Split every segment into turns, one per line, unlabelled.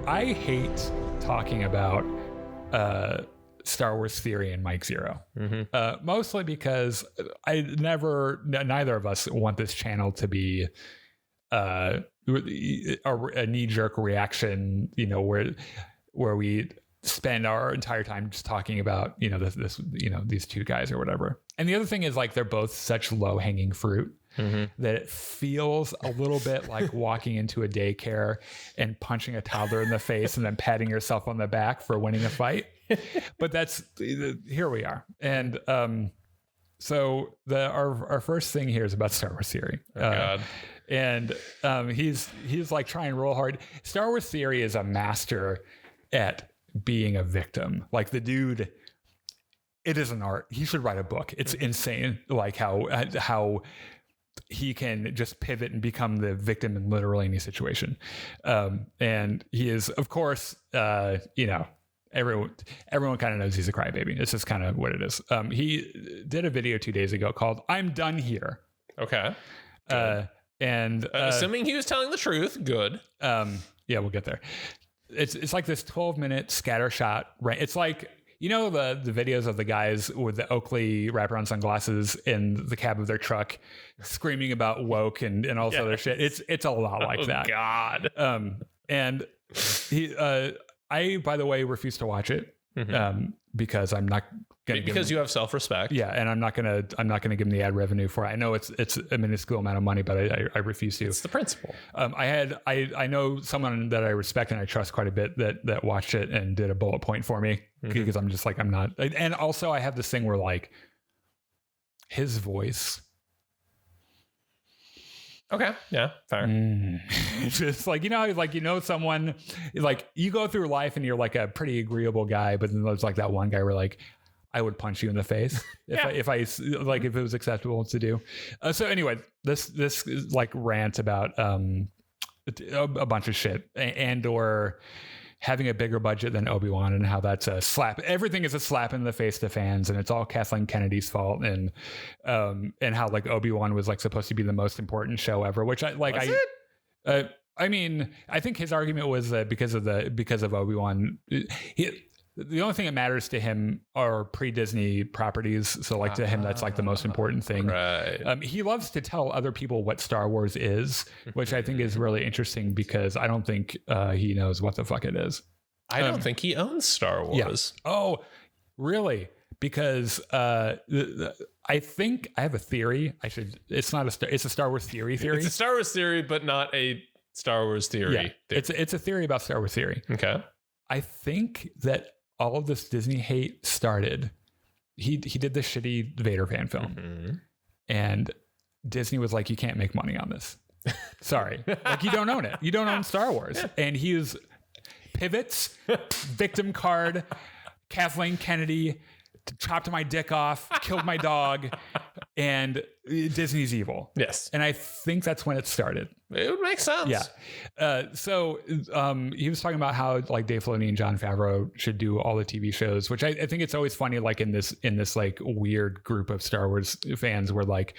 I hate talking about Star Wars theory and Mike Zero, mostly because neither of us want this channel to be a knee-jerk reaction, where we spend our entire time just talking about these two guys or whatever. And the other thing is, like, they're both such low-hanging fruit that it feels a little bit like walking into a daycare and punching a toddler in the face and then patting yourself on the back for winning a fight. But here we are. And so our first thing here is about Star Wars theory.
Oh, God.
And he's like trying real hard. Star Wars theory is a master at being a victim. Like, the dude, it is an art. He should write a book. It's insane, like how he can just pivot and become the victim in literally any situation. And he is, of course, everyone kind of knows he's a crybaby. It's just kind of what it is. He did a video 2 days ago called "I'm Done Here."
Okay.
And
assuming he was telling the truth, good.
Yeah, we'll get there. It's like this 12-minute scatter shot. Right. It's like, the videos of the guys with the Oakley wraparound sunglasses in the cab of their truck screaming about woke and all this other shit. It's a lot like that.
God.
And I, by the way, refuse to watch it because I'm not going to.
Because you have self-respect.
Yeah, and I'm not going to give them the ad revenue for it. I know it's a minuscule amount of money, but I refuse to.
It's the principle.
I know someone that I respect and I trust quite a bit that watched it and did a bullet point for me, because I'm just like, I'm not. And also I have this thing where, like, his voice.
Okay. Yeah. Fair.
It's just like, someone, like, you go through life and you're like a pretty agreeable guy, but then there's like that one guy where, like, I would punch you in the face if it was acceptable to do. So anyway, this like rant about a bunch of shit or having a bigger budget than Obi-Wan and how that's a slap. Everything is a slap in the face to fans, and it's all Kathleen Kennedy's fault. And how, like, Obi-Wan was, like, supposed to be the most important show ever, which I mean, I think his argument was that because of Obi-Wan, the only thing that matters to him are pre-Disney properties. So, like, to him, that's like the most important thing.
Right.
He loves to tell other people what Star Wars is, which I think is really interesting, because I don't think he knows what the fuck it is.
I don't think he owns Star Wars.
Yeah. Oh, really? Because I think I have a theory. It's a Star Wars theory.
It's a Star Wars theory, but not a Star Wars theory.
Yeah. It's a theory about Star Wars theory.
Okay.
I think that all of this Disney hate started. He did the shitty Vader fan film, and Disney was like, "You can't make money on this. Sorry, like, you don't own it. You don't own Star Wars." And he was pivots, victim card, Kathleen Kennedy chopped my dick off, killed my dog, and Disney's evil.
Yes.
And I think that's when it started.
It would make sense.
Yeah. So he was talking about how, like, Dave Filoni and Jon Favreau should do all the TV shows, which I think it's always funny, like, in this like weird group of Star Wars fans where, like,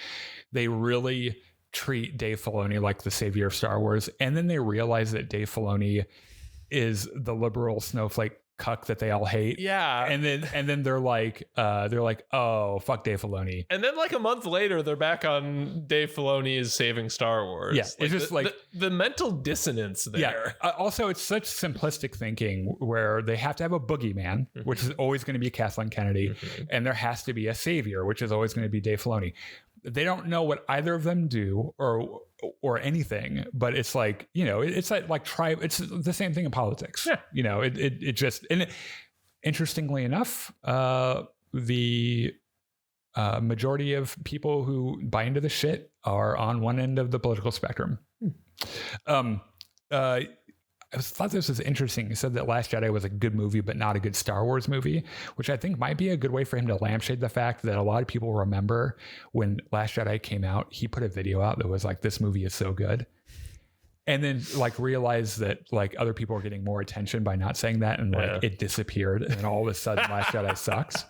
they really treat Dave Filoni like the savior of Star Wars, and then they realize that Dave Filoni is the liberal snowflake cuck that they all hate.
Yeah.
And then they're like, oh, fuck Dave Filoni.
And then, like, a month later, they're back on Dave Filoni is saving Star Wars.
Yeah.
Like,
it's just
the mental dissonance there.
Yeah. Also, it's such simplistic thinking where they have to have a boogeyman, which is always going to be Kathleen Kennedy, and there has to be a savior, which is always going to be Dave Filoni. They don't know what either of them do or anything, but it's like, it's like tribe. It's the same thing in politics.
Yeah.
It just, and interestingly enough, the majority of people who buy into the shit are on one end of the political spectrum. I thought this was interesting. He said that Last Jedi was a good movie, but not a good Star Wars movie, which I think might be a good way for him to lampshade the fact that a lot of people remember when Last Jedi came out, he put a video out that was like, this movie is so good. And then, like, realize that, like, other people are getting more attention by not saying that, and like it disappeared, and all of a sudden Last Jedi sucks.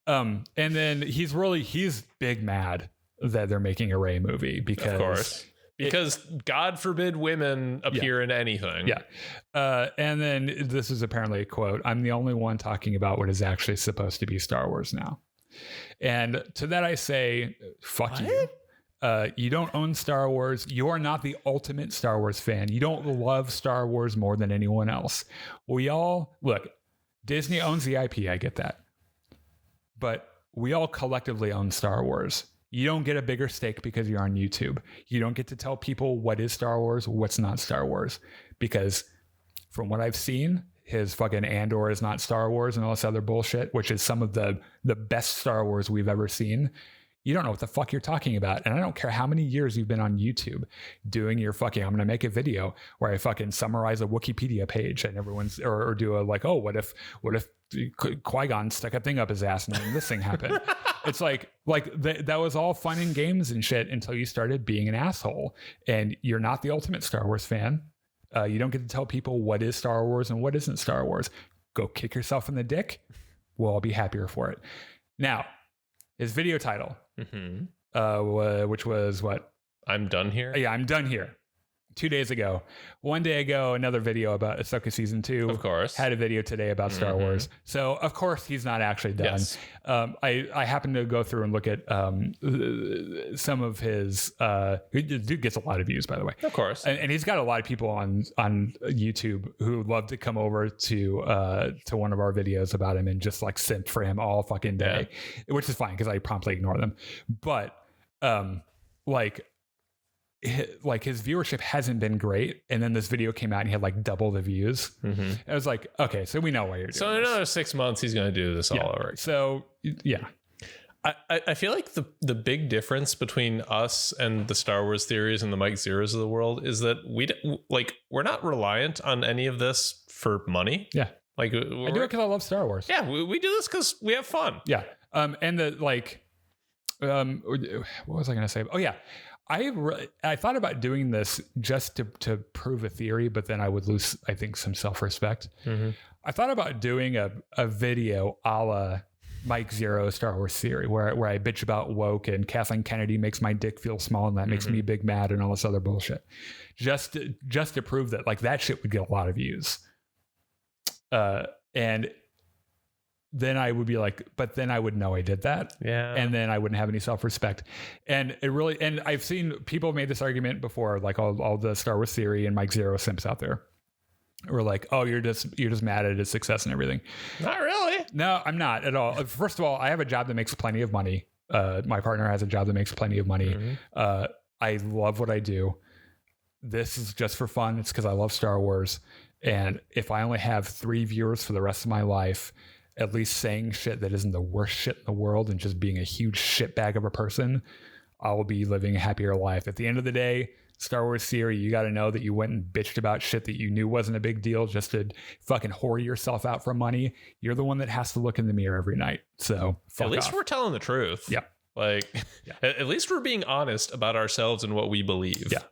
And then he's big mad that they're making a Rey movie, because
Because God forbid women appear in anything.
Yeah. And then this is apparently a quote. I'm the only one talking about what is actually supposed to be Star Wars now. And to that I say, fuck you. You don't own Star Wars. You are not the ultimate Star Wars fan. You don't love Star Wars more than anyone else. We all, look, Disney owns the IP. I get that. But we all collectively own Star Wars. You don't get a bigger stake because you're on YouTube. You don't get to tell people what is Star Wars, what's not Star Wars. Because from what I've seen, his fucking Andor is not Star Wars and all this other bullshit, which is some of the best Star Wars we've ever seen. You don't know what the fuck you're talking about. And I don't care how many years you've been on YouTube doing your fucking, I'm going to make a video where I fucking summarize a Wikipedia page and everyone's, or do a like, oh, what if Qui-Gon stuck a thing up his ass and then this thing happened? It's like that was all fun and games and shit until you started being an asshole. And you're not the ultimate Star Wars fan. You don't get to tell people what is Star Wars and what isn't Star Wars. Go kick yourself in the dick. We'll all be happier for it. Now, his video title, which was what?
I'm done here?
Yeah, I'm done here. 2 days ago. 1 day ago, another video about Ahsoka season 2.
Of course.
Had a video today about Star Wars. So of course he's not actually done. Yes. I happened to go through and look at some of his. Dude gets a lot of views, by the way.
Of course.
And he's got a lot of people on YouTube who would love to come over to one of our videos about him and just like simp for him all fucking day, which is fine because I promptly ignore them. But like his viewership hasn't been great, and then this video came out and he had like double the views. I was like, okay, so we know why you're doing
so in another 6 months he's going to do this all over.
So yeah,
I feel like the big difference between us and the Star Wars theories and the Mike Zeros of the world is that we're not reliant on any of this for money.
Yeah,
like I
do it because I love Star Wars.
Yeah, we do this because we have fun.
Yeah, and the like, what was I going to say? Oh yeah. I thought about doing this just to prove a theory, but then I would lose, I think, some self-respect. I thought about doing a video a la Mike Zero Star Wars theory where I bitch about woke and Kathleen Kennedy makes my dick feel small and that makes me big mad and all this other bullshit. Just to prove that like that shit would get a lot of views. And then I would be like, but then I would know I did that.
Yeah.
And then I wouldn't have any self-respect. And it really, and I've seen people made this argument before, like all the Star Wars theory and Mike Zero simps out there were like, oh, you're just mad at his success and everything.
Not really.
No, I'm not at all. First of all, I have a job that makes plenty of money. My partner has a job that makes plenty of money. I love what I do. This is just for fun. It's because I love Star Wars. And if I only have 3 viewers for the rest of my life, at least saying shit that isn't the worst shit in the world and just being a huge shitbag of a person, I will be living a happier life. At the end of the day, Star Wars theory, you got to know that you went and bitched about shit that you knew wasn't a big deal just to fucking whore yourself out for money. You're the one that has to look in the mirror every night. So
at least we're telling the truth.
Yeah.
Like, at least we're being honest about ourselves and what we believe.
Yeah.